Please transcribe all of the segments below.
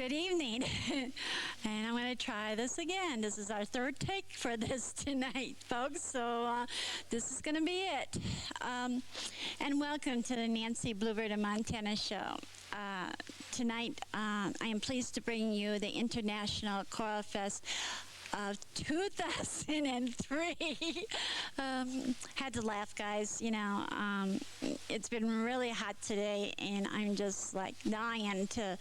Good evening. And I'm going to try this again. This is our third take for this tonight, folks. So this is going to be it. And welcome to the Nancy Bluebird of Montana show. Tonight, I am pleased to bring you the International Choral Fest of 2003. Had to laugh, guys. You know, it's been really hot today, and I'm just like dying to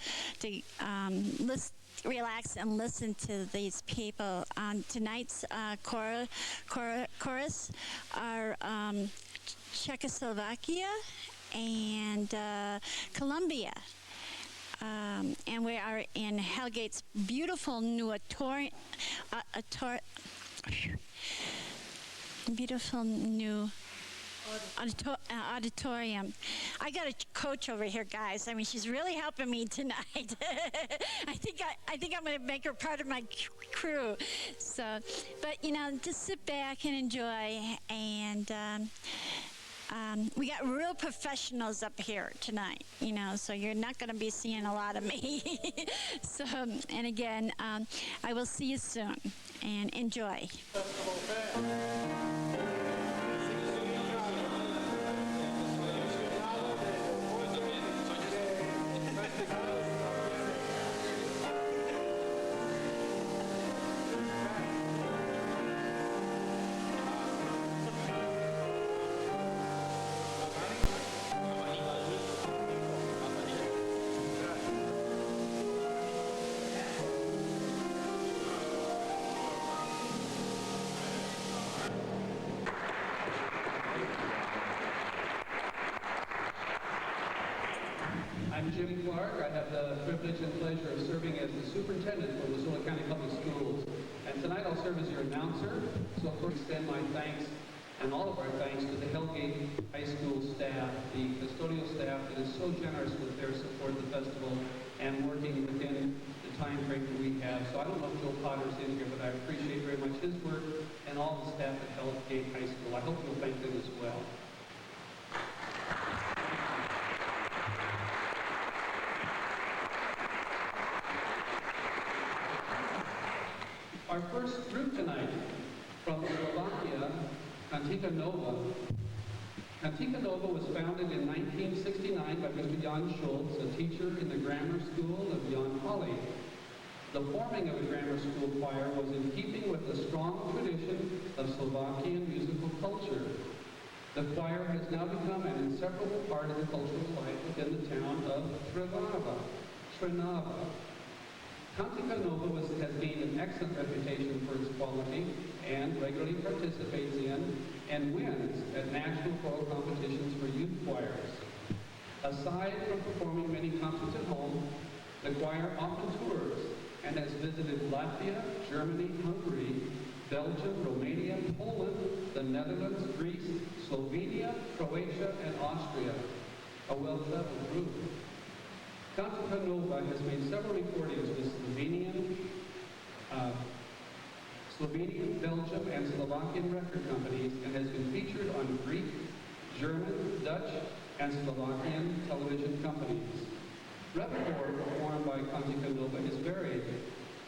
relax and listen to these people. Tonight's chorus are Czechoslovakia and Colombia. And we are in Hellgate's beautiful new auditorium. I got a coach over here, guys. I mean, she's really helping me tonight. I think I'm going to make her part of my crew. So, but you know, just sit back and enjoy. And we got real professionals up here tonight, you know, so you're not going to be seeing a lot of me. So, and again, I will see you soon, and enjoy. I have the privilege and pleasure of serving as the superintendent for Missoula County Public Schools. And tonight I'll serve as your announcer. So I'll extend my thanks and all of our thanks to the Hellgate High School staff, the custodial staff that is so generous with their support of the festival and working within the time frame that we have. So I don't know if Joe Potter's in here, but I appreciate very much his work and all the staff at Hellgate High School. I hope you'll thank them as well. Our first group tonight from Slovakia, Kantika Nova. Kantika Nova was founded in 1969 by Mr. Jan Schultz, a teacher in the grammar school of Jan Halley. The forming of a grammar school choir was in keeping with the strong tradition of Slovakian musical culture. The choir has now become an inseparable part of the cultural life within the town of Trnava. Kantika Nova has gained an excellent reputation for its quality and regularly participates in and wins at national choral competitions for youth choirs. Aside from performing many concerts at home, the choir often tours and has visited Latvia, Germany, Hungary, Belgium, Romania, Poland, the Netherlands, Greece, Slovenia, Croatia, and Austria. A well-traveled group. Kantika Nova has made several recordings with Slovenian, Belgium, and Slovakian record companies and has been featured on Greek, German, Dutch, and Slovakian television companies. Repertoire performed by Kantika Nova is varied.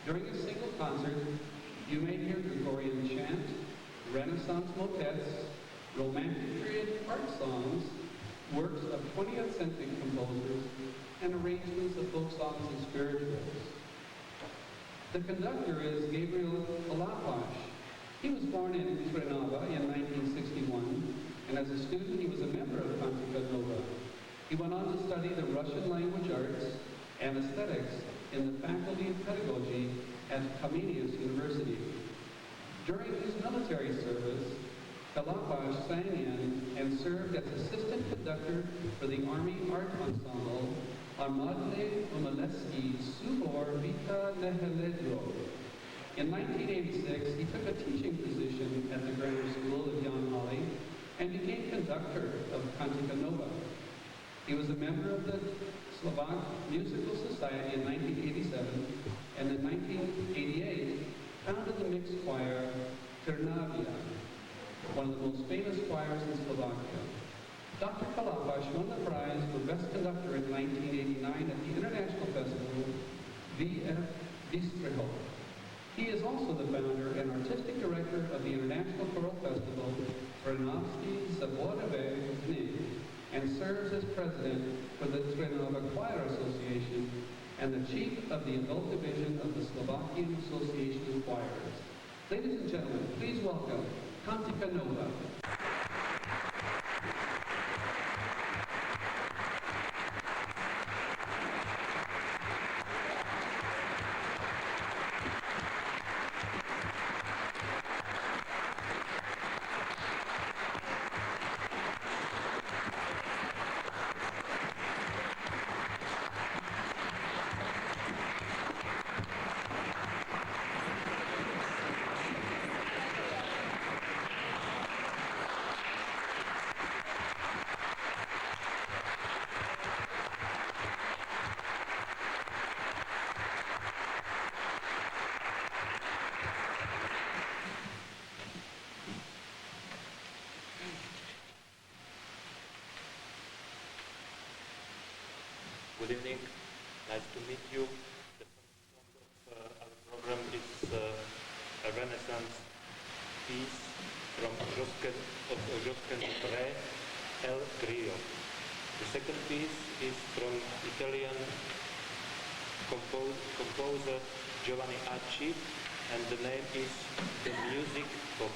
During a single concert, you may hear Gregorian chant, Renaissance motets, romantic period art songs, works of 20th century composers, and arrangements of folk songs and spirituals. The conductor is Gabriel Kalapash. He was born in Trnava in 1961, and as a student he was a member of Kantika Nova. He went on to study the Russian language arts and aesthetics in the Faculty of Pedagogy at Comenius University. During his military service, Kalapash sang in and served as assistant conductor for the Army Art Ensemble Armadle Umaleski Subor Vita Neheledro. In 1986, he took a teaching position at the grammar school of Jan Halley and became conductor of Kantika Nova. He was a member of the Slovak Musical Society in 1987 and in 1988 founded the mixed choir Trnavia, one of the most famous choirs in Slovakia. Dr. Kalapash won the prize for Best Conductor in 1989 at the International Festival V.F. Distreho. He is also the founder and artistic director of the International Choral Festival Trenovsky Zavodove ZNIG, and serves as president for the Trenova Choir Association and the chief of the adult division of the Slovakian Association of Choirs. Ladies and gentlemen, please welcome Kantika Nova. Good evening. Nice to meet you. The first song of our program is a Renaissance piece from Josquin-Pré, El Grillo. The second piece is from Italian composer Giovanni Acci, and the name is The Music Box.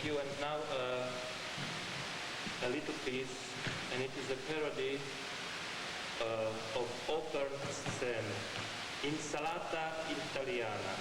Thank you. And now a little piece, and it is a parody of opera scene, Insalata Italiana.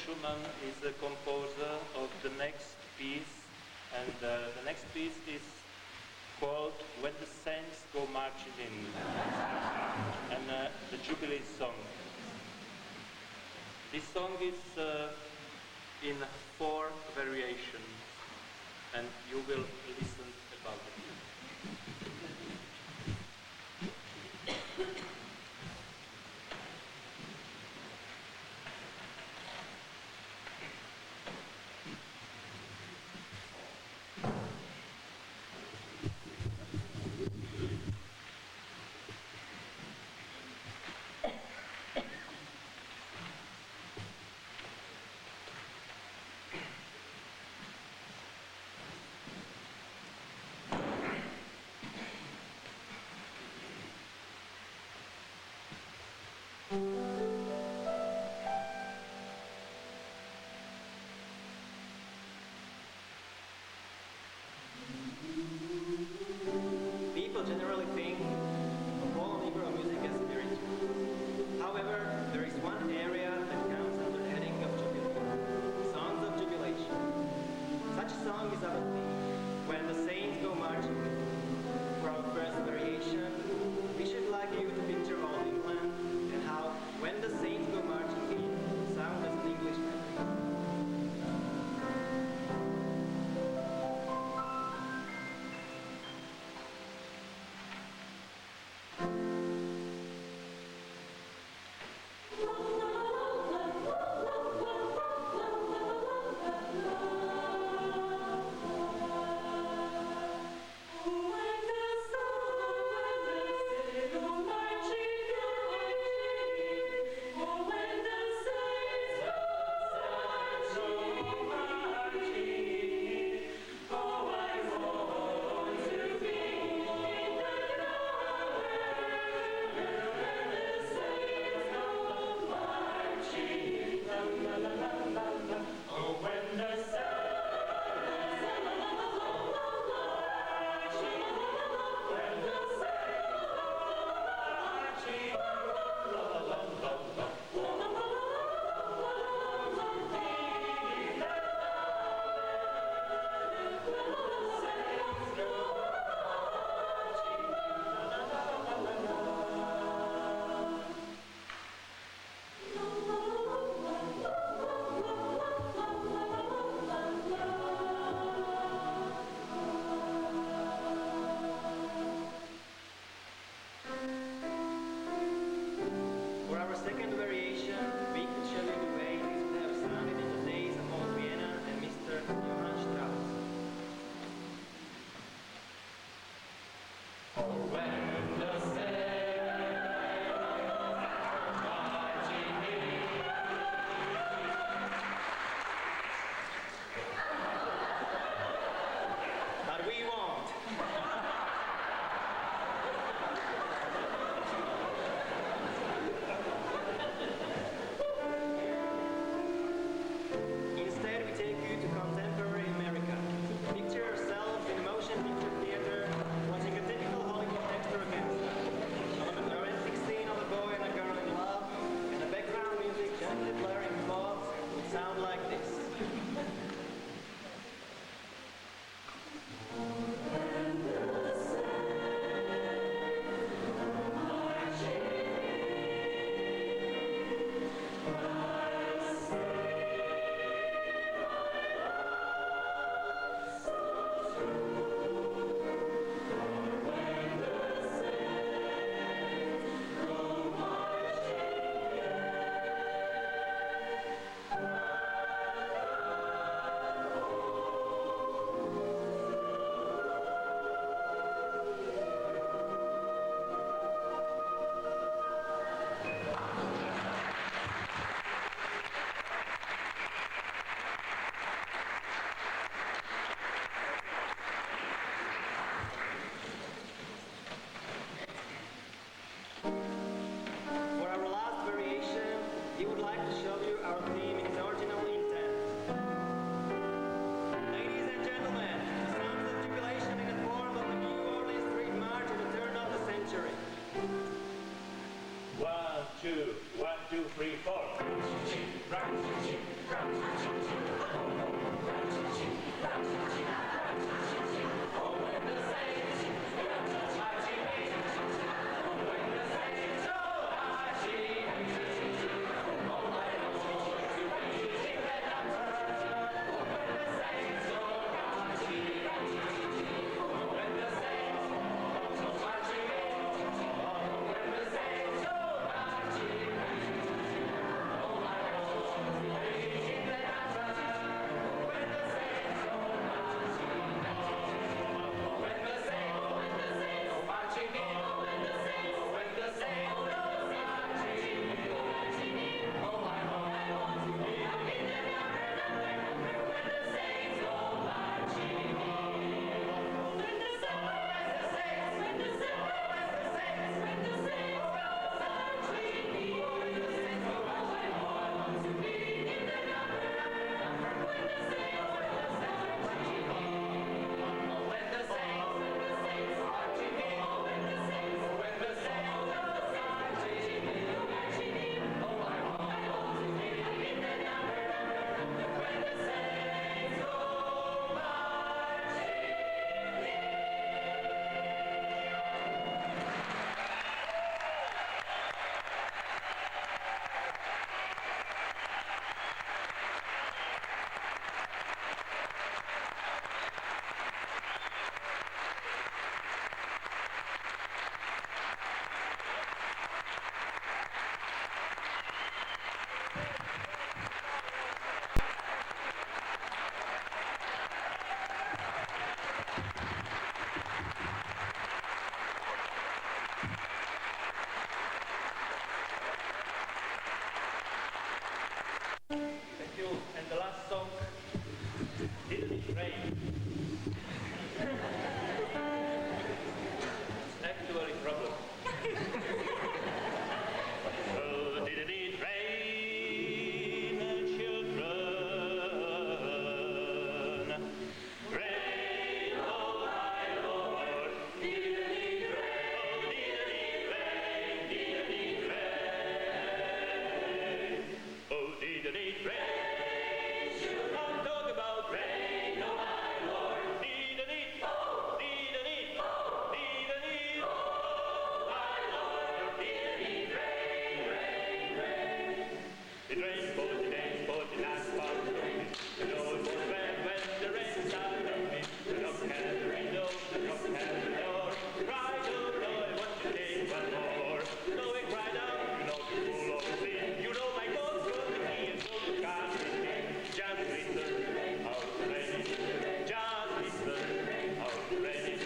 Schumann is the composer of the next piece, and the next piece is called When the Saints Go Marching In, and the Jubilee song. This song is in 4 variations, and you will listen about it. People generally think of all Negro music as spiritual. However, there is one area that comes under the heading of jubilation, songs of jubilation. Such a song is our theme, when the saints go marching. For our first variation, we should like you to picture all England and how, when the saints go marching in, sound as an English melody. For our second variation, we could show you the way this would have sounded in the days of old Vienna and Mr. Johann Strauss. But we won't. Instead, we take you to contemporary America. Picture yourself in a motion picture theater watching a typical Hollywood extravaganza. A romantic scene of a boy and a girl in love, and the background music gently blaring above would sound like this. For our last variation, we would like to show you our theme in its original intent. Ladies and gentlemen, the sounds of jubilation in the form of the New Orleans Street March at the turn of the century. 1, 2, 1, 2, 3, 4. rain. It's actually a problem. Oh, did it rain, children? Rain, oh my Lord, did it rain? Oh, did it rain, did it rain? Oh, did it rain? I'm talking about rain, oh my Lord, did it rain? Oh, did it rain? Did it rain? Oh my Lord, did it rain, rain, rain? It rained 40 days, 40 nights, 40 days. You know it was red when the rain started raining. The knock at the window, the knock at the door. Cried, oh Lord, won't you take one more? So we cried out, you know the fool of sin. You know my God was the key, and so the God is king. Just listen, how it's raining. Just listen, how it's raining.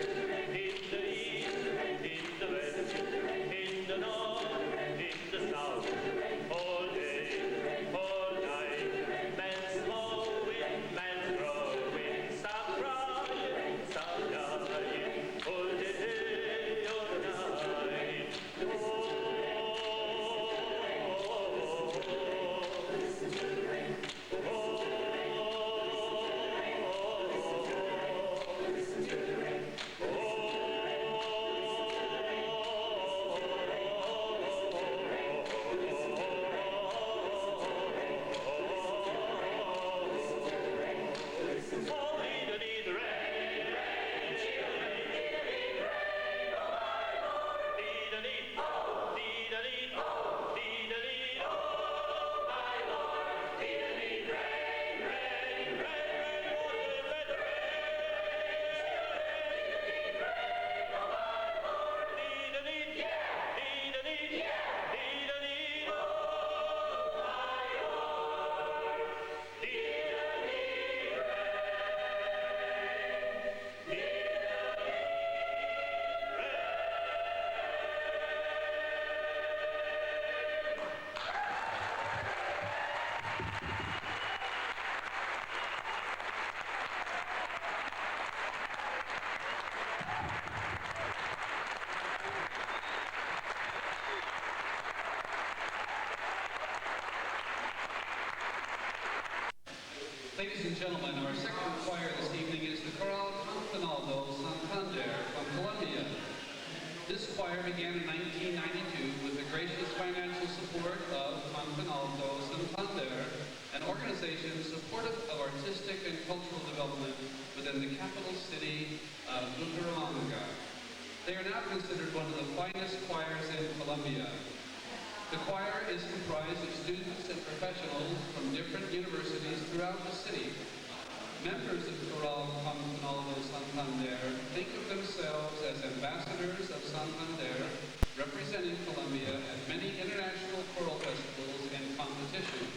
In the east, in the west, in the north, in the south. All day, all night, man's mowing, man's growing, some crying, some dying, all day, all night. Ladies and gentlemen, our second choir this evening is the Choral Campanaldo Santander from Colombia. This choir began in 1992 with the gracious financial support of Campanaldo Santander, an organization supportive of artistic and cultural development within the capital city of Bucaramanga. They are now considered one of the finest choirs in Colombia. The choir is comprised of students and professionals from different universities throughout the city. Members of Choral Campanaldo Santander think of themselves as ambassadors of Santander, representing Colombia at many international choral festivals and competitions.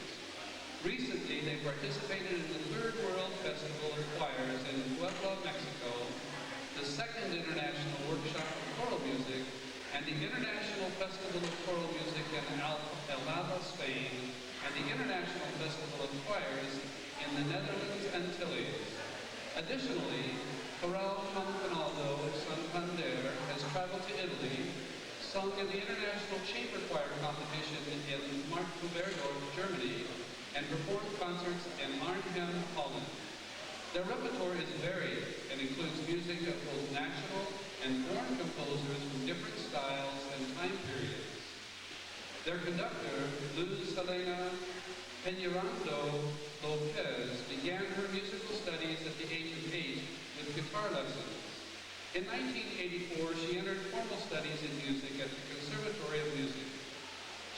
Recently, they participated in the Third World Festival of Choirs in Puebla, Mexico, the Second International Workshop for Choral Music, and the International Festival of Choral Music in Alava, Spain, and the International Festival of Choirs in the Netherlands Antilles. Additionally, Choral Campanaldo Santander has traveled to Italy, sung in the International Chamber Choir Competition in Marktoberdorf, Germany, and performed concerts in Arnhem, Holland. Their repertoire is varied and includes music of both national and foreign composers from different styles and time periods. Their conductor, Luz Helena Peñarando Lopez, began her musical studies at the age of 8 with guitar lessons. In 1984, she entered formal studies in music at the Conservatory of Music.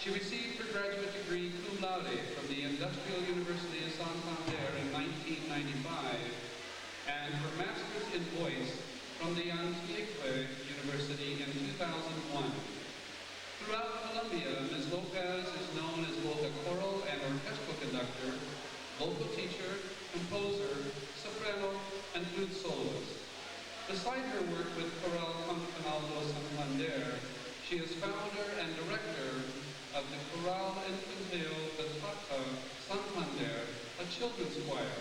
She received her graduate degree cum laude from the Industrial University of Santander in 1995 and her master's in voice from the Antioquia University in 2001. Throughout Colombia, Ms. Lopez is known as both a choral and orchestral conductor, vocal teacher, composer, soprano, and flute soloist. Beside her work with Choral Campanaldo Santander, she is founder and director of the Choral Infantil de Plata Santander, a children's choir,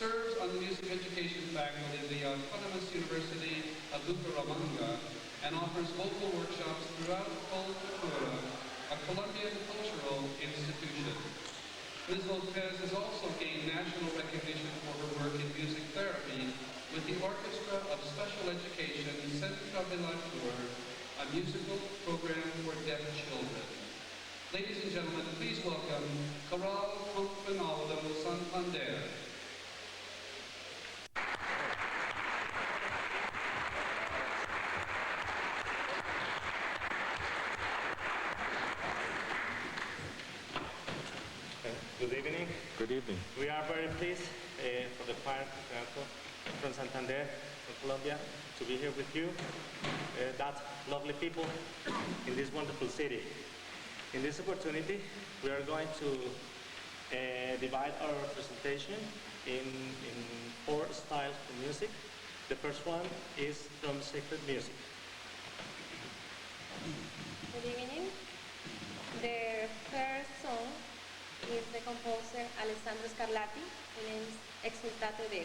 serves on the music education faculty of the Autonomous University of Bucaramanga, and offers vocal workshops throughout Cultura, a Colombian cultural institution. Ms. Lopez has also gained national recognition for her work in music therapy with the Orchestra of Special Education Centro Belatur, a musical program for deaf children. Ladies and gentlemen, please welcome Coral Campanaldo Santander. Good evening. Good evening. We are very pleased for the choir from Santander, from Colombia, to be here with you. That lovely people in this wonderful city. In this opportunity, we are going to divide our presentation in 4 styles of music. The first one is from sacred music. Good evening. The first song is the composer Alessandro Scarlatti, who names Exultate Deo.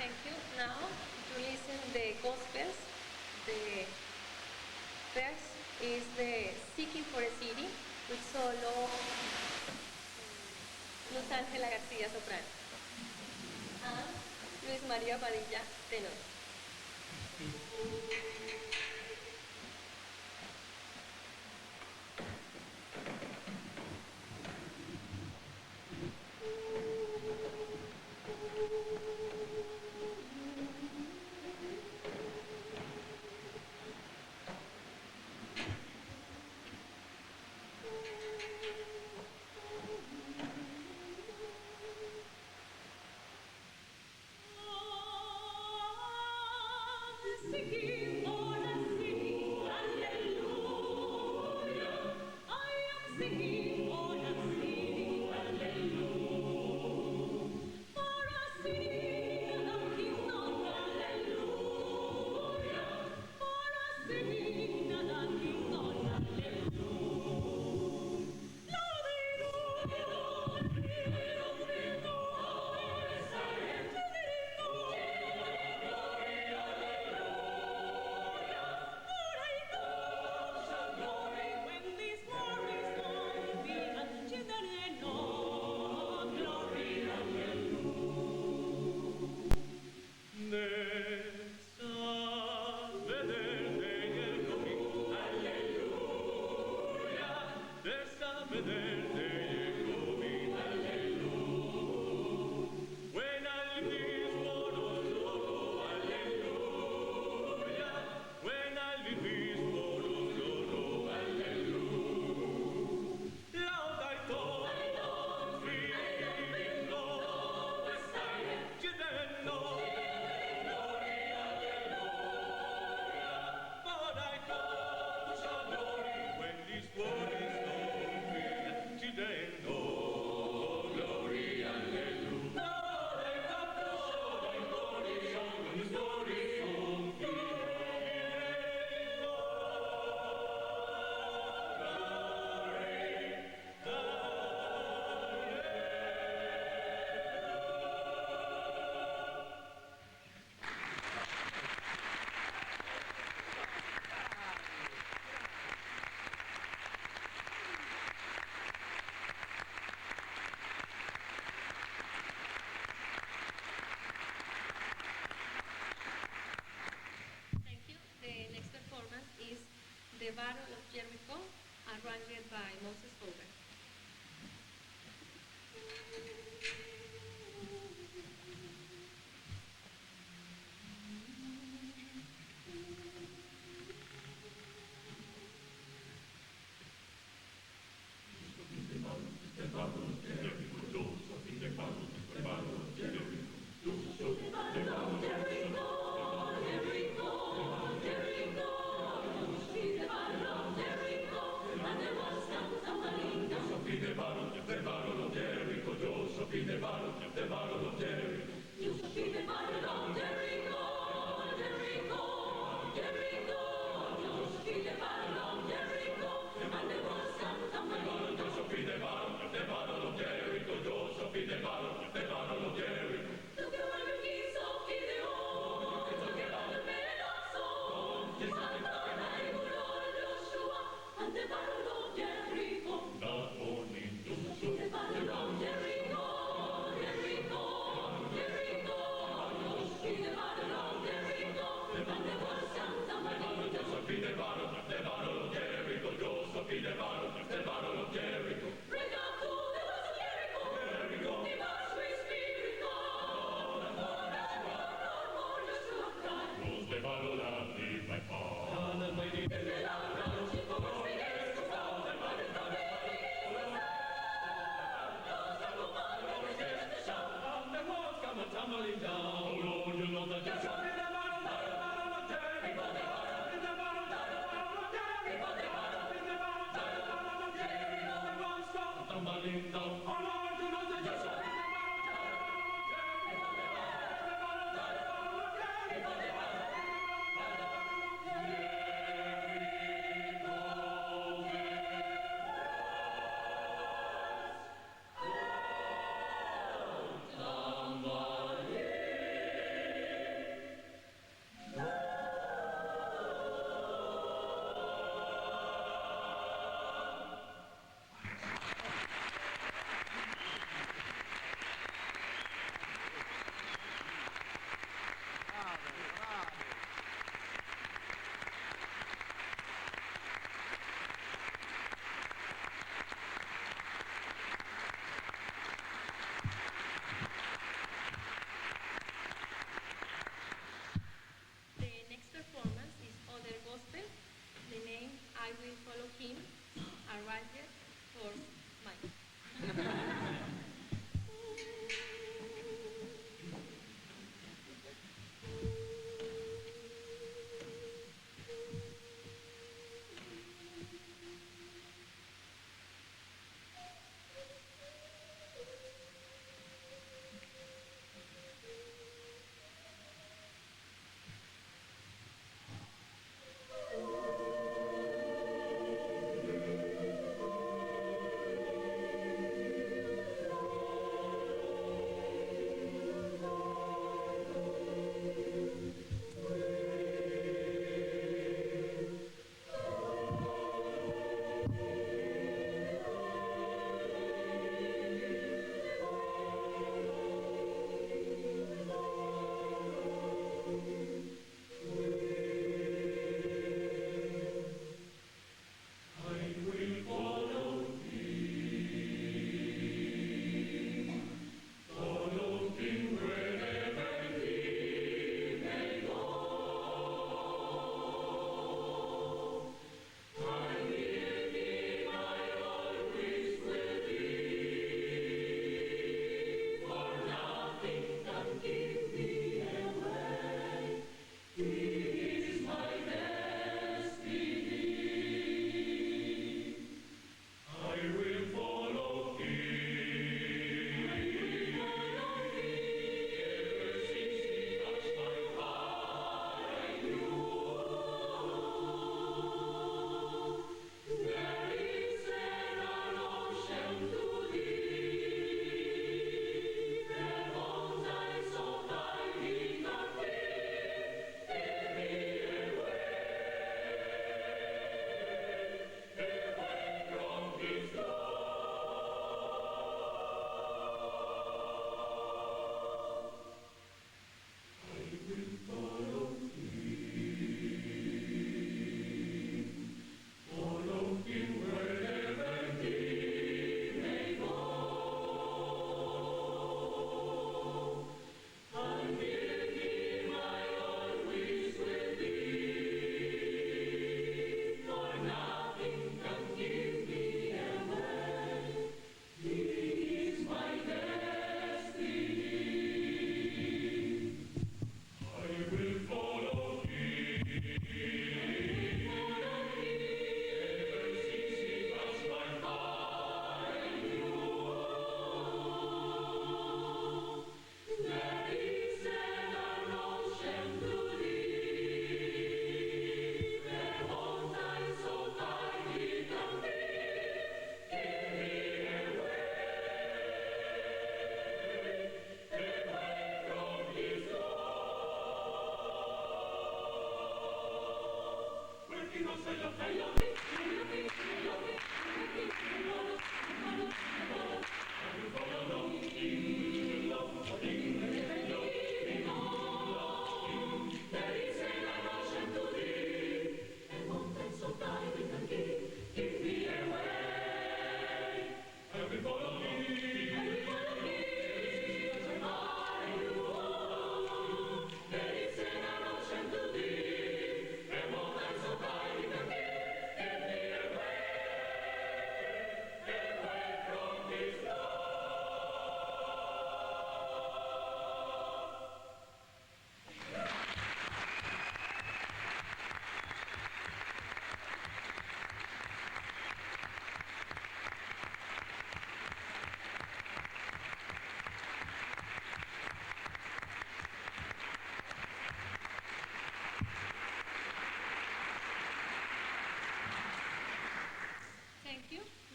Thank you. Now, to listen the gospels, the first is the Seeking for a City with solo Luz Ángela García soprano and Luis María Padilla tenor. Oh the Battle of Jericho, arranged by Moses Hogan.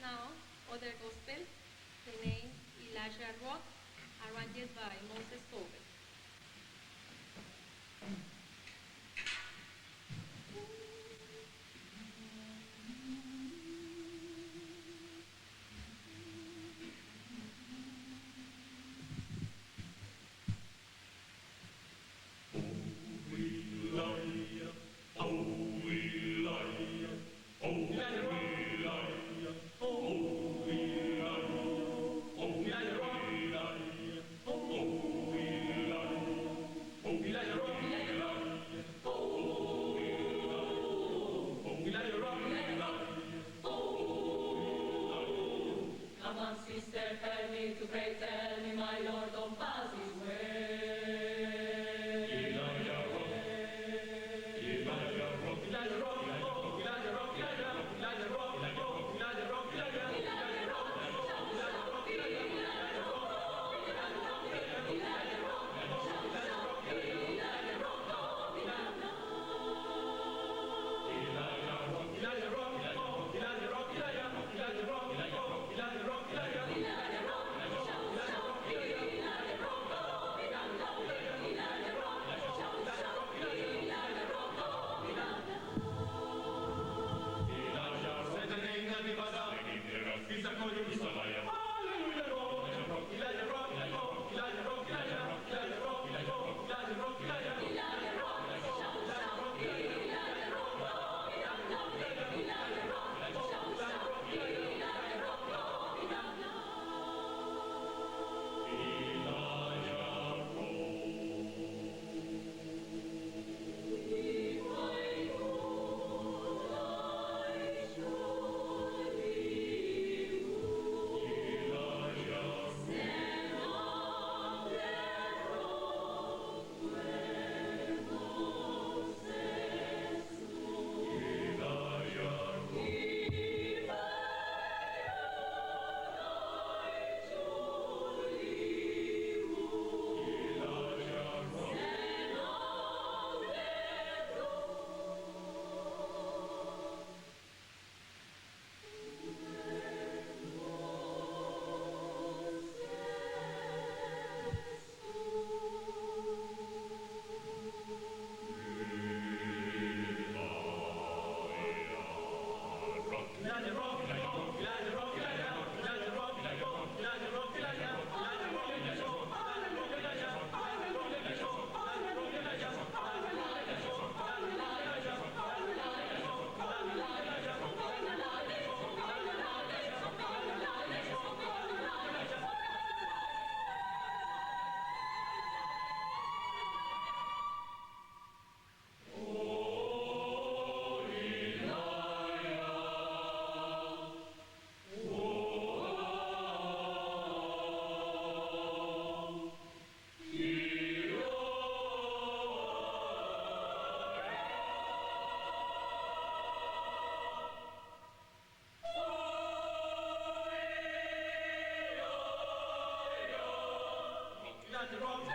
now other gospel, the name Elijah Rock, arranged by Moses Cover. Come on, sister, tell me to pray, tell me, my Lord, don't pass his way. Elijah rock, Elijah rock, Elijah rock, Elijah rock, Elijah rock, Elijah rock, Elijah rock, Elijah rock,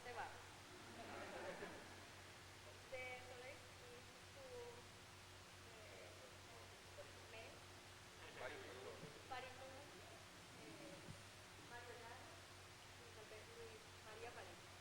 parte baja. The solist is to men, barítono, Mario Lara y Luis María Valencia.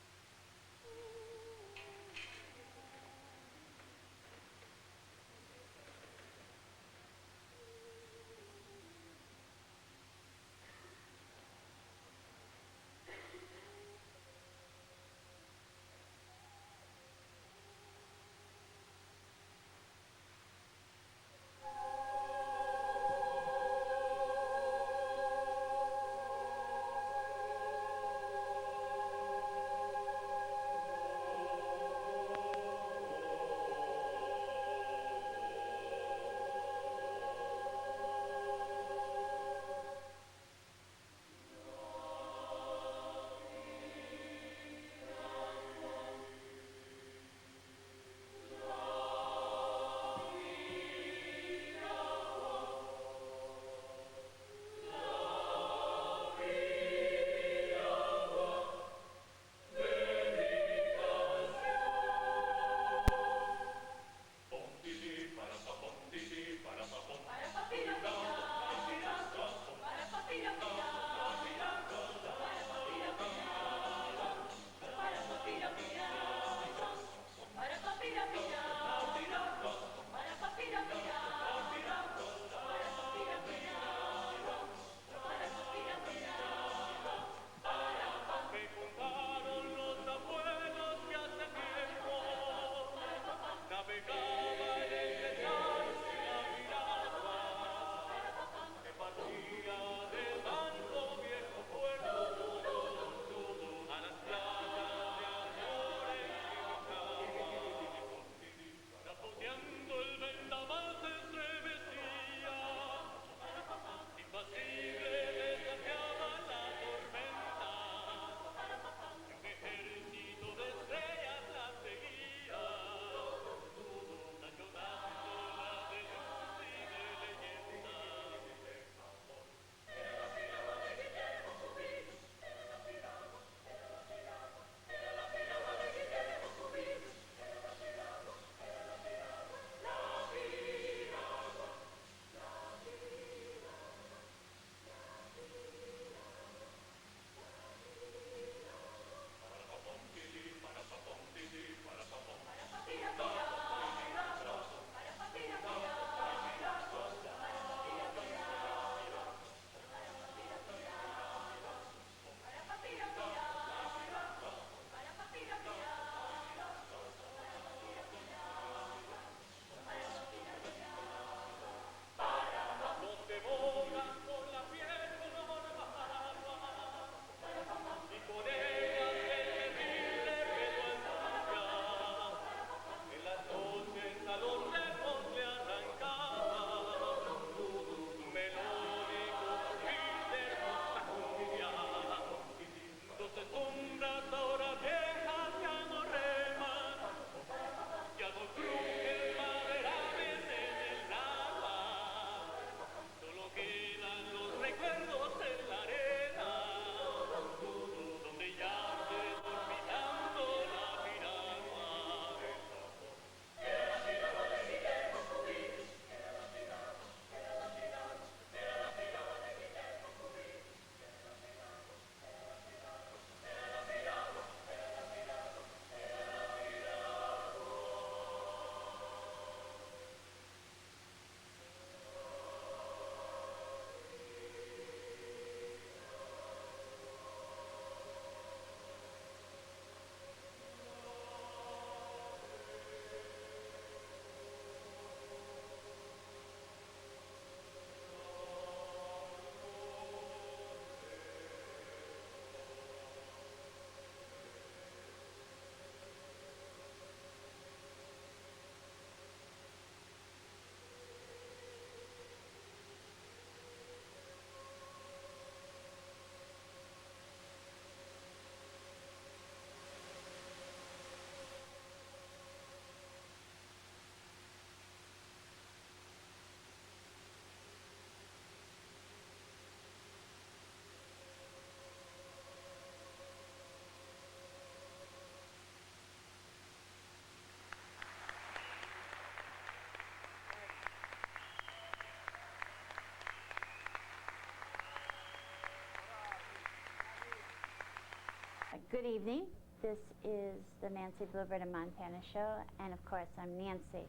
Good evening. This is the Nancy Bluebird in Montana show, and of course, I'm Nancy.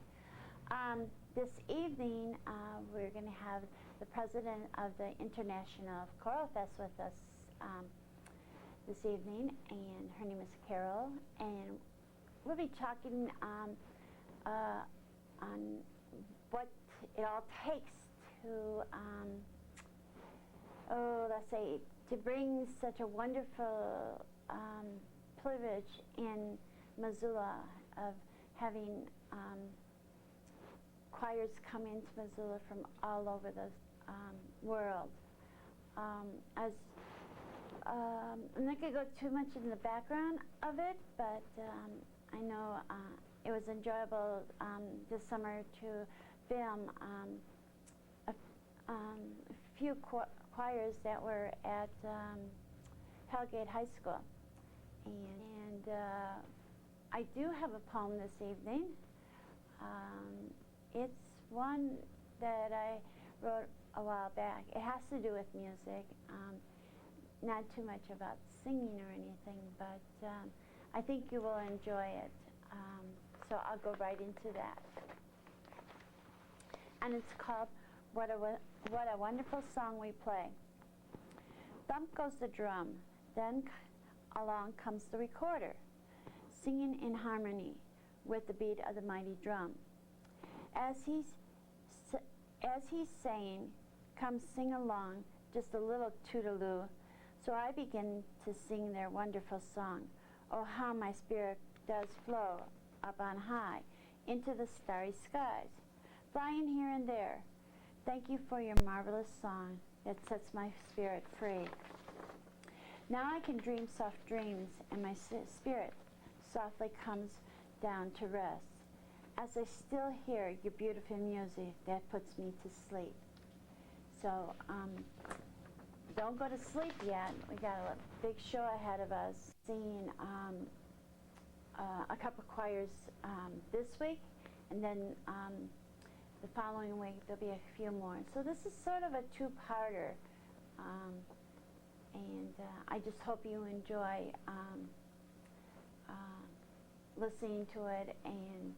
This evening, we're going to have the president of the International Choral Fest with us this evening, and her name is Carol, and we'll be talking on what it all takes to, let's say, to bring such a wonderful privilege in Missoula of having choirs come into Missoula from all over the world. I'm not going to go too much in the background of it, but I know it was enjoyable this summer to film a few choirs that were at Hellgate High School. And I do have a poem this evening. It's one that I wrote a while back. It has to do with music, not too much about singing or anything, but I think you will enjoy it. So I'll go right into that. And it's called What a Wonderful Song We Play. Thump goes the drum, then along comes the recorder, singing in harmony with the beat of the mighty drum. As he's saying, come sing along, just a little toodaloo. So I begin to sing their wonderful song. Oh, how my spirit does flow up on high into the starry skies, flying here and there. Thank you for your marvelous song that sets my spirit free. Now I can dream soft dreams, and my spirit softly comes down to rest as I still hear your beautiful music that puts me to sleep. So don't go to sleep yet. We got a big show ahead of us, seeing a couple choirs this week, and then the following week there'll be a few more. So this is sort of a two-parter, and I just hope you enjoy listening to it and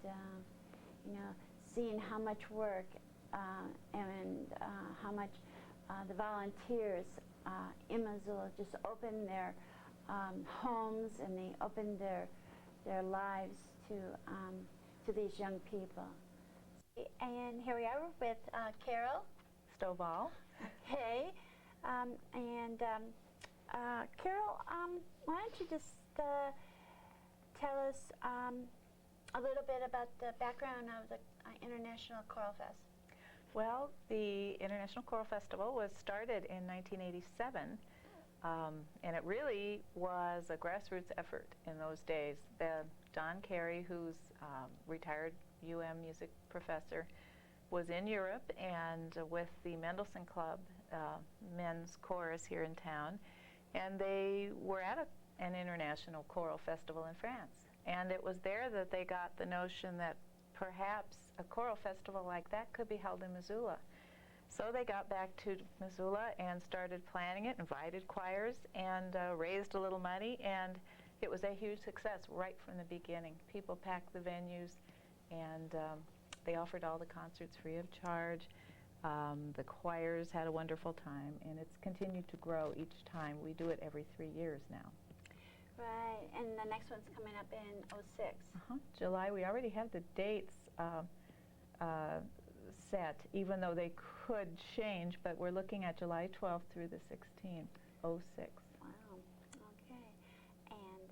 seeing how much work and how much the volunteers in Missoula just open their homes, and they open their lives to these young people. And here we are with Carol Stovall. Hey, Carol, why don't you just tell us a little bit about the background of the International Choral Fest? Well, the International Choral Festival was started in 1987, and it really was a grassroots effort in those days. Don Carey, who's retired music professor, was in Europe and with the Mendelssohn Club, men's chorus here in town, and they were at an international choral festival in France. And it was there that they got the notion that perhaps a choral festival like that could be held in Missoula. So they got back to Missoula and started planning it, invited choirs, and raised a little money, and it was a huge success right from the beginning. People packed the venues, and they offered all the concerts free of charge. The choirs had a wonderful time, and it's continued to grow each time. We do it every 3 years now. Right, and the next one's coming up in '06. July. We already have the dates set, even though they could change, but we're looking at July 12th through the 16th, '06. Wow, okay. And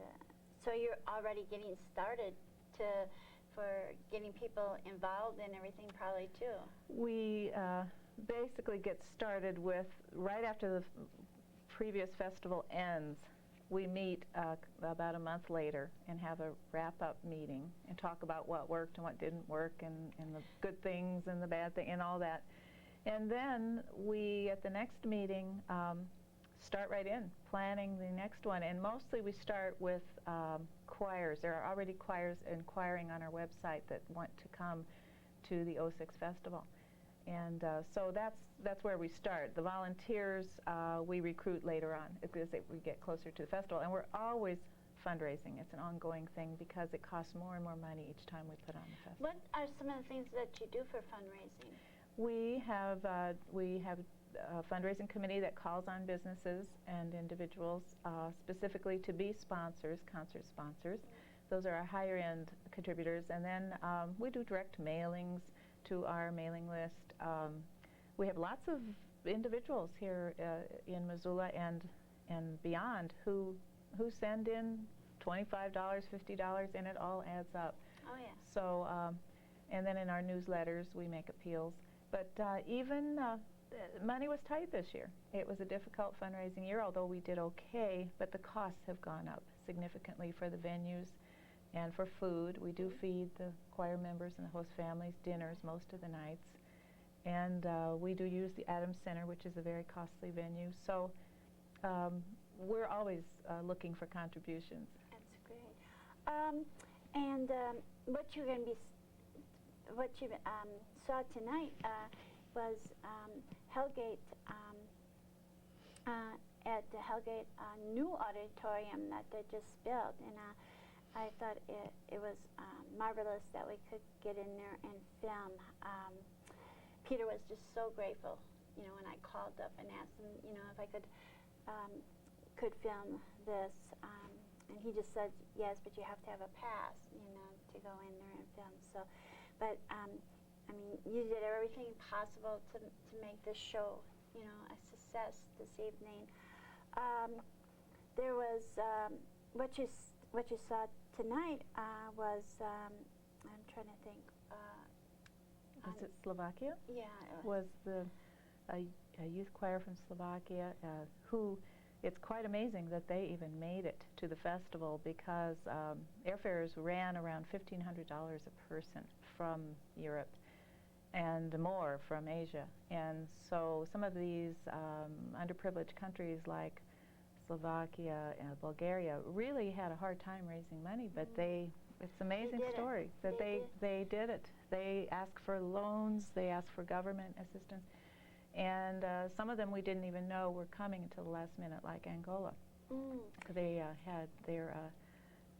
so you're already getting started for getting people involved and everything probably too. We basically get started with, right after the previous festival ends, we meet about a month later and have a wrap-up meeting and talk about what worked and what didn't work, and the good things and the bad thing and all that. And then we, at the next meeting, start right in, planning the next one. And mostly we start with choirs. There are already choirs inquiring on our website that want to come to the '06 festival. And so that's where we start. The volunteers we recruit later on as we get closer to the festival. And we're always fundraising. It's an ongoing thing because it costs more and more money each time we put on the festival. What are some of the things that you do for fundraising? We have a fundraising committee that calls on businesses and individuals specifically to be sponsors, concert sponsors. Those are our higher end contributors. And then we do direct mailings to our mailing list. We have lots of individuals here in Missoula and beyond who send in $25, $50, and it all adds up. Oh, yeah. So, and then in our newsletters we make appeals. But even money was tight this year. It was a difficult fundraising year, although we did okay, but the costs have gone up significantly for the venues and for food. We do feed the choir members and the host families dinners most of the nights. And we do use the Adams Center, which is a very costly venue. So we're always looking for contributions. That's great. What you're going to be, what you saw tonight was Hellgate at the Hellgate new auditorium that they just built, and I thought it was marvelous that we could get in there and film. Peter was just so grateful, you know, when I called up and asked him, you know, if I could film this, and he just said yes, but you have to have a pass, you know, to go in there and film. So, but I mean, you did everything possible to make this show, you know, a success this evening. There was what you saw tonight was I'm trying to think. Was it Slovakia? Yeah, it was a youth choir from Slovakia who, it's quite amazing that they even made it to the festival because airfares ran around $1,500 a person from Europe and more from Asia. And so some of these underprivileged countries like Slovakia and Bulgaria really had a hard time raising money, but it's an amazing story that they did it. They asked for loans, they asked for government assistance, and some of them we didn't even know were coming until the last minute, like Angola.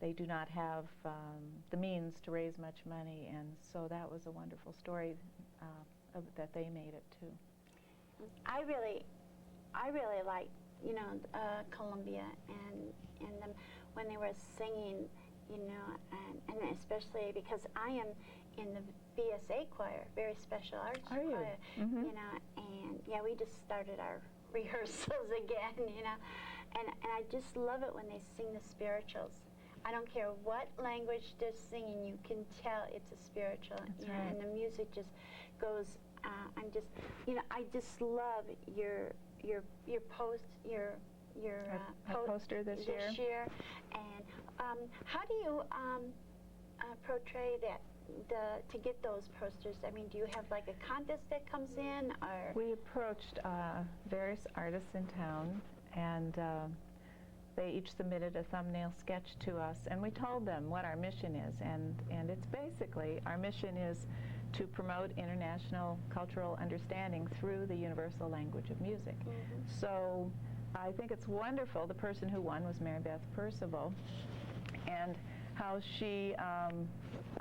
They do not have the means to raise much money, and so that was a wonderful story that they made it too. I really liked, you know, Columbia and them when they were singing, you know, and especially because I am in the BSA choir, very special arts choir, Mm-hmm. you know, and yeah, we just started our rehearsals again, you know, and I just love it when they sing the spirituals. I don't care what language they're singing, you can tell it's a spiritual. That's you know, right. and the music just goes. I'm just, you know, I just love your poster this year. And how do you portray that? To get those posters, I mean, do you have like a contest that comes in, or? We approached various artists in town, and they each submitted a thumbnail sketch to us, and we told them what our mission is, and it's basically, our mission is to promote international cultural understanding through the universal language of music. Mm-hmm. So I think it's wonderful. The person who won was Mary Beth Percival, and how she, I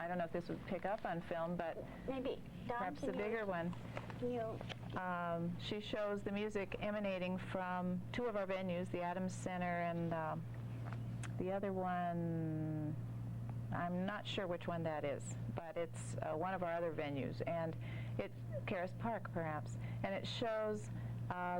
don't know if this would pick up on film, but maybe Don, perhaps the bigger one. She shows the music emanating from two of our venues, the Adams Center and the other one, I'm not sure which one that is, but it's one of our other venues, and it's Karis Park perhaps, and it shows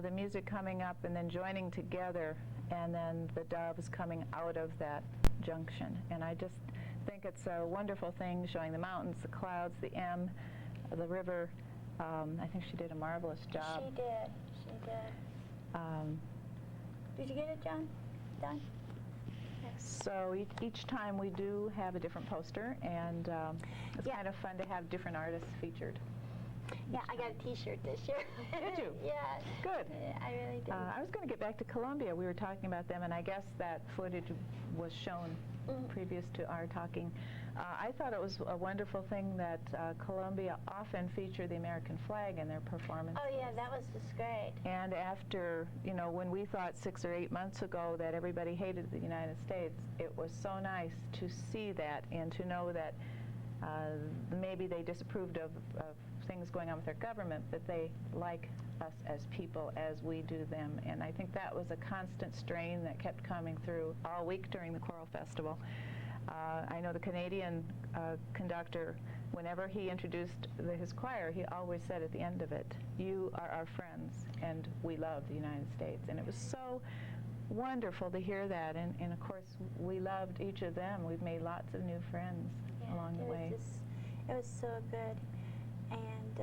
the music coming up and then joining together, and then the doves coming out of that junction. And I just think it's a wonderful thing, showing the mountains, the clouds, the M, the river. I think she did a marvelous job. She did. Did you get it, John? Done? So each time we do have a different poster, and it's kind of fun to have different artists featured. Yeah, I got a T-shirt this year. Did you? Yeah. Good. I really did. I was going to get back to Columbia. We were talking about them, and I guess that footage was shown previous to our talking. I thought it was a wonderful thing that Columbia often featured the American flag in their performance. Oh yeah, that was just great. And after, you know, when we thought 6 or 8 months ago that everybody hated the United States, it was so nice to see that and to know that maybe they disapproved of things going on with their government, but they like us as people as we do them. And I think that was a constant strain that kept coming through all week during the Choral Festival. I know the Canadian conductor, whenever he introduced his choir, he always said at the end of it, "You are our friends, and we love the United States." And it was so wonderful to hear that. And of course, we loved each of them. We've made lots of new friends along the way. It was so good. And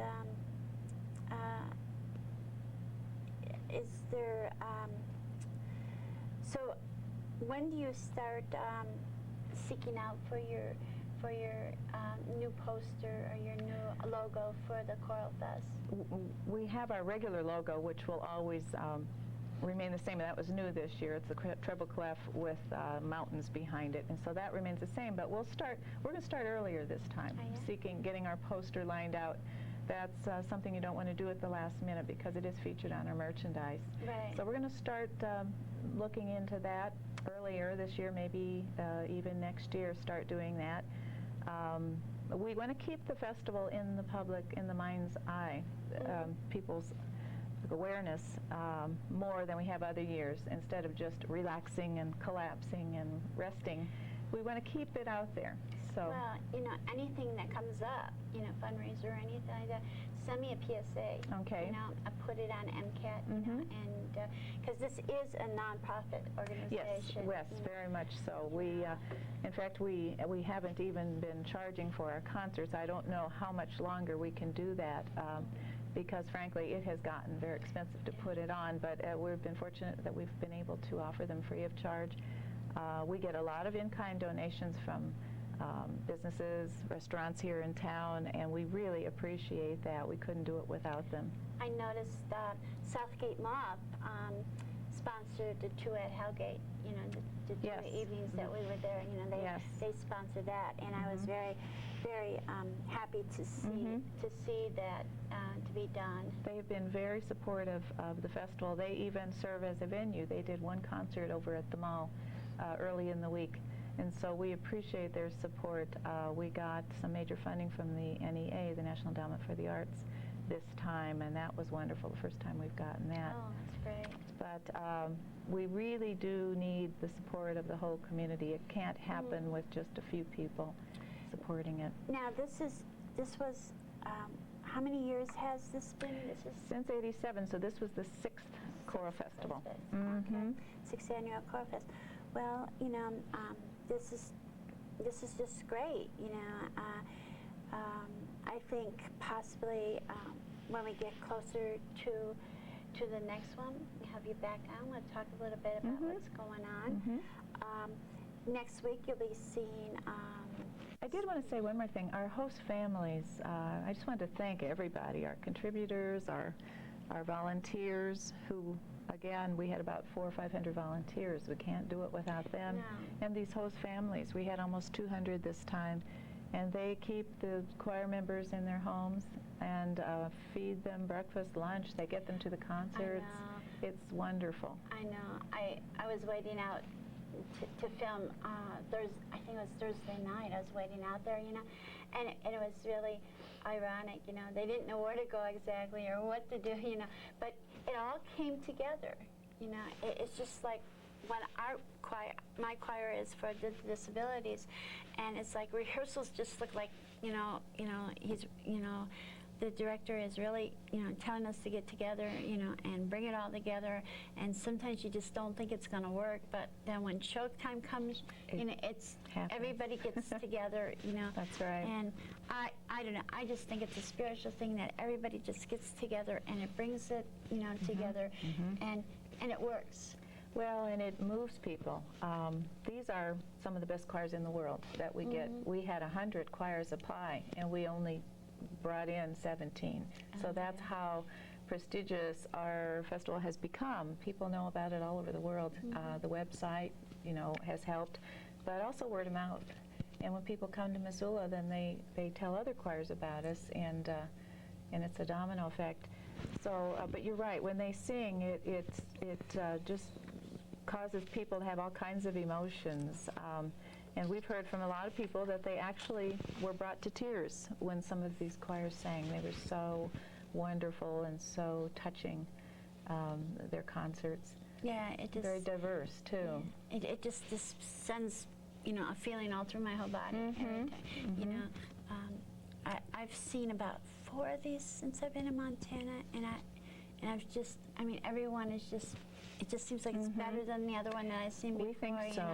is there, so when do you start seeking out for your new poster or your new logo for the Choral Fest? We have our regular logo, which will always remain the same. That was new this year. It's the treble clef with mountains behind it, and so that remains the same. But we're going to start earlier this time, getting our poster lined out. That's something you don't want to do at the last minute because it is featured on our merchandise. Right. So we're going to start looking into that earlier this year, maybe even next year, start doing that. We want to keep the festival in the public, in the mind's eye, people's awareness more than we have other years. Instead of just relaxing and collapsing and resting, we want to keep it out there. So, well, you know, anything that comes up, you know, fundraiser or anything like that, send me a PSA. Okay. You know, I put it on MCAT, you know, and because this is a nonprofit organization. Yes, very much so. We, in fact, we haven't even been charging for our concerts. I don't know how much longer we can do that. Because frankly, it has gotten very expensive to put it on, but we've been fortunate that we've been able to offer them free of charge. We get a lot of in-kind donations from businesses, restaurants here in town, and we really appreciate that. We couldn't do it without them. I noticed Southgate Mob sponsored the two at Hellgate, you know, the two evenings that we were there, you know, they sponsored that, and I was very, very happy to see that to be done. They've been very supportive of the festival. They even serve as a venue. They did one concert over at the mall early in the week, and so we appreciate their support. We got some major funding from the NEA, the National Endowment for the Arts, this time, and that was wonderful, the first time we've gotten that. Oh, that's great. But we really do need the support of the whole community. It can't happen with just a few people supporting it. Now, this was, how many years has this been? Since '87, so this was the 6th Choral Festival. Okay, 6th annual Choral Fest. Well, you know, this is just great. You know, I think possibly when we get closer to the next one, we have you back on. We'll talk a little bit about what's going on. Next week, you'll be seeing. I did want to say one more thing. Our host families, I just wanted to thank everybody, our contributors, our volunteers, who, again, we had about 400 or 500 volunteers. We can't do it without them. No. And these host families, we had almost 200 this time, and they keep the choir members in their homes and feed them breakfast, lunch. They get them to the concerts. I know. It's wonderful. I know. I was waiting out to film I think it was Thursday night. I was waiting out there, you know, and it was really ironic, you know. They didn't know where to go exactly or what to do, you know, but it all came together, you know. It's just like when my choir is for disabilities, and it's like rehearsals just look like, the director is really, telling us to get together, and bring it all together. And sometimes you just don't think it's going to work, but then when showtime comes, it's happens. Everybody gets together, That's right. And I don't know. I just think it's a spiritual thing that everybody just gets together and it brings it, together, and it works. Well, and it moves people. These are some of the best choirs in the world that we get. We had 100 choirs apply, and we only brought in 17. So that's how prestigious our festival has become. People know about it all over the world. The website, has helped, but also word of mouth. And when people come to Missoula, then they tell other choirs about us, and it's a domino effect. So, but you're right. When they sing, it just causes people to have all kinds of emotions. And we've heard from a lot of people that they actually were brought to tears when some of these choirs sang. They were so wonderful and so touching, their concerts. Yeah, it just Very diverse, too. yeah, it just sends, you know, a feeling all through my whole body. Every time. You know, I've seen about 4 of these since I've been in Montana, and I mean, everyone is just. It just seems like it's better than the other one that I've seen before. We think so.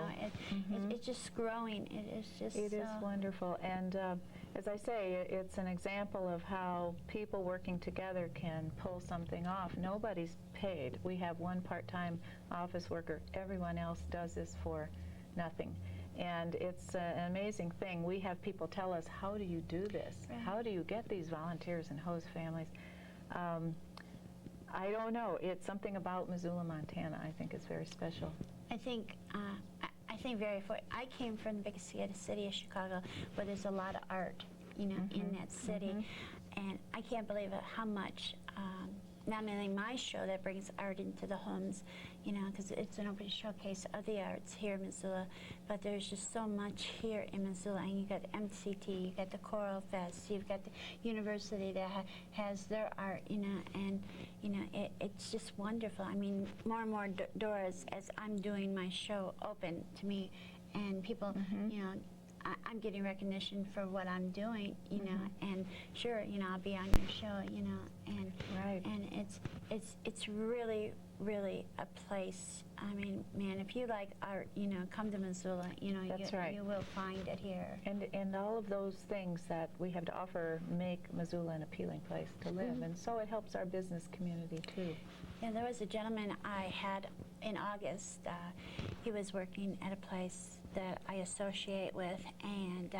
You know, it's just growing. It is just. It is wonderful, and as I say, it's an example of how people working together can pull something off. Nobody's paid. We have one part-time office worker. Everyone else does this for nothing, and it's an amazing thing. We have people tell us, "How do you do this? Right. How do you get these volunteers and host families?" I don't know. It's something about Missoula, Montana, I think is very special. I think I came from the biggest city of Chicago, where there's a lot of art, you know, in that city, and I can't believe how much. Not only my show that brings art into the homes, you know, because it's an open showcase of the arts here in Missoula, but there's just so much here in Missoula. And you got MCT, you got the Choral Fest, you've got the university that has their art, you know, and you know, it's just wonderful. I mean, more and more doors as I'm doing my show open to me, and people, you know. I'm getting recognition for what I'm doing, you know, and sure, you know, I'll be on your show, you know, and and it's really a place. I mean, man, if you like art, you know, come to Missoula, you know, you will find it here. And all of those things that we have to offer make Missoula an appealing place to live, and so it helps our business community too. Yeah, there was a gentleman I had in August. He was working at a place that I associate with, and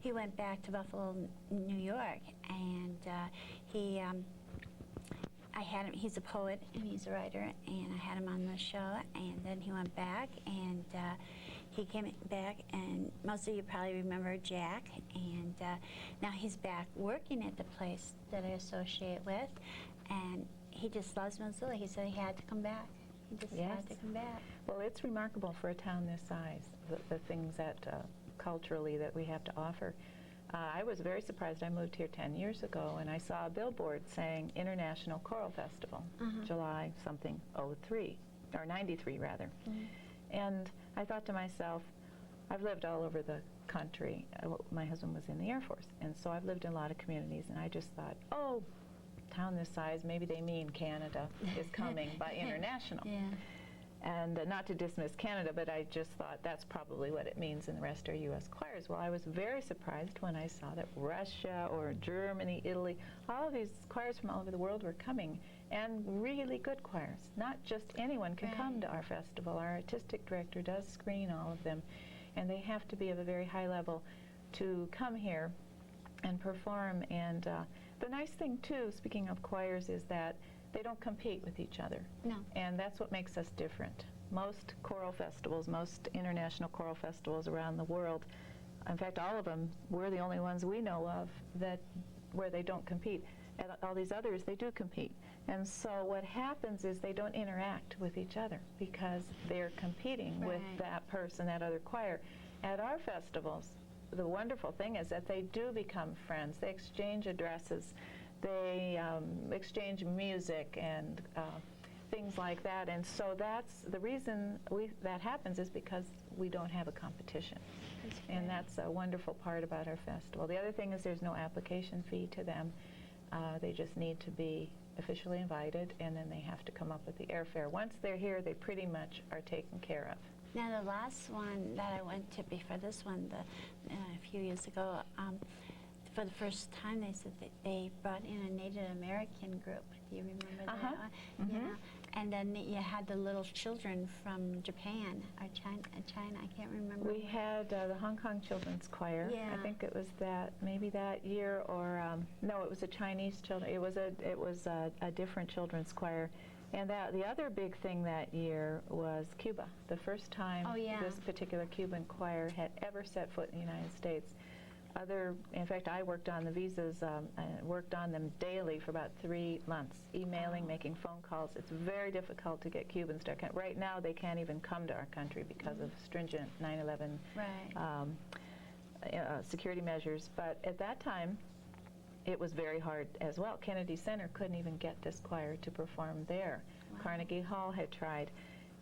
he went back to Buffalo, New York, and I had him. He's a poet and he's a writer, and I had him on the show, and then he went back, and he came back, and most of you probably remember Jack, and now he's back working at the place that I associate with, and he just loves Missoula. He said he had to come back. He just had to come back. Well, it's remarkable for a town this size, the things that culturally that we have to offer. I was very surprised. I moved here 10 years ago, and I saw a billboard saying International Choral Festival, July something 03, or 93 rather. And I thought to myself, I've lived all over the country. My husband was in the Air Force, and so I've lived in a lot of communities, and I just thought, oh, town this size, maybe they mean Canada is coming by international. And not to dismiss Canada, but I just thought that's probably what it means in the rest are U.S. choirs. Well, I was very surprised when I saw that Russia or Germany, Italy, all of these choirs from all over the world were coming, and really good choirs. Not just anyone can come to our festival. Our artistic director does screen all of them, and they have to be of a very high level to come here and perform. And the nice thing, too, speaking of choirs, is that they don't compete with each other. No. And that's what makes us different. Most choral festivals, most international choral festivals around the world, in fact, all of them, we're the only ones we know of where they don't compete. And all these others, they do compete. And so what happens is they don't interact with each other because they're competing with that person, that other choir. At our festivals, the wonderful thing is that they do become friends. They exchange addresses. They exchange music and things like that, and so that's the reason that happens is because we don't have a competition, and that's a wonderful part about our festival. The other thing is there's no application fee to them. They just need to be officially invited, and then they have to come up with the airfare. Once they're here, they pretty much are taken care of. Now, the last one that I went to before this one, a few years ago, for the first time, they said that they brought in a Native American group. Do you remember that one? Yeah. And then you had the little children from Japan or China. I can't remember. We had the Hong Kong Children's Choir. Yeah. I think it was maybe that year, or no, it was a Chinese children. It was a different children's choir, And the other big thing that year was Cuba. The first time Oh, yeah. this particular Cuban choir had ever set foot in the United States. In fact, I worked on the visas, and worked on them daily for about 3 months, emailing, making phone calls. It's very difficult to get Cubans to our country. Right now, they can't even come to our country because of stringent 9/11 security measures. But at that time, it was very hard as well. Kennedy Center couldn't even get this choir to perform there. Wow. Carnegie Hall had tried.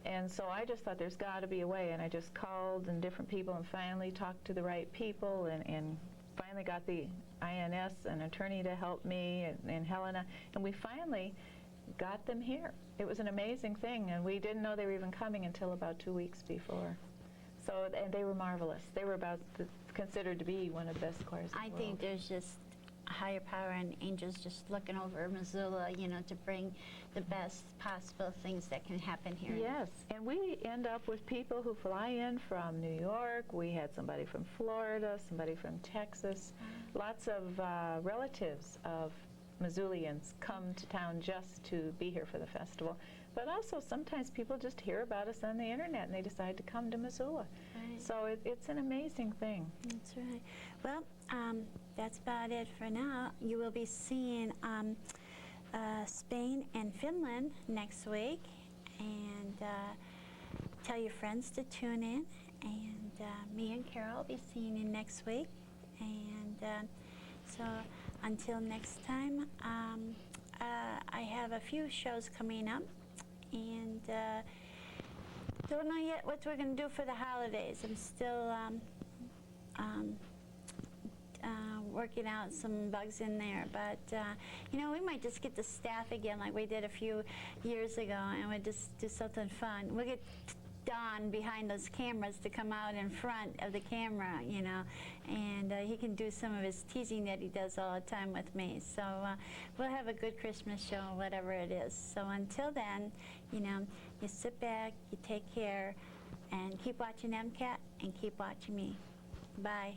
And so I just thought there's got to be a way, and I just called and different people and finally talked to the right people and finally got the INS, an attorney to help me, and Helena, and we finally got them here. It was an amazing thing, and we didn't know they were even coming until about 2 weeks before. So, and they were marvelous. They were considered to be one of the best choirs in the world. I think there's just a higher power and angels just looking over Missoula, you know, to bring the best possible things that can happen here. Yes, and we end up with people who fly in from New York. We had somebody from Florida, somebody from Texas. Lots of relatives of Missoulians come to town just to be here for the festival. But also sometimes people just hear about us on the internet and they decide to come to Missoula. Right. So it's an amazing thing. That's right. Well, that's about it for now. You will be seeing Spain and Finland next week, and tell your friends to tune in. And me and Carol will be seeing you next week. And so until next time, I have a few shows coming up, and don't know yet what we're going to do for the holidays. I'm still working out some bugs in there, but you know, we might just get the staff again like we did a few years ago, and we'll just do something fun. We'll get Don behind those cameras to come out in front of the camera, you know, and he can do some of his teasing that he does all the time with me. So we'll have a good Christmas show, whatever it is. So until then, you know, you sit back, you take care, and keep watching MCAT and keep watching me. Bye.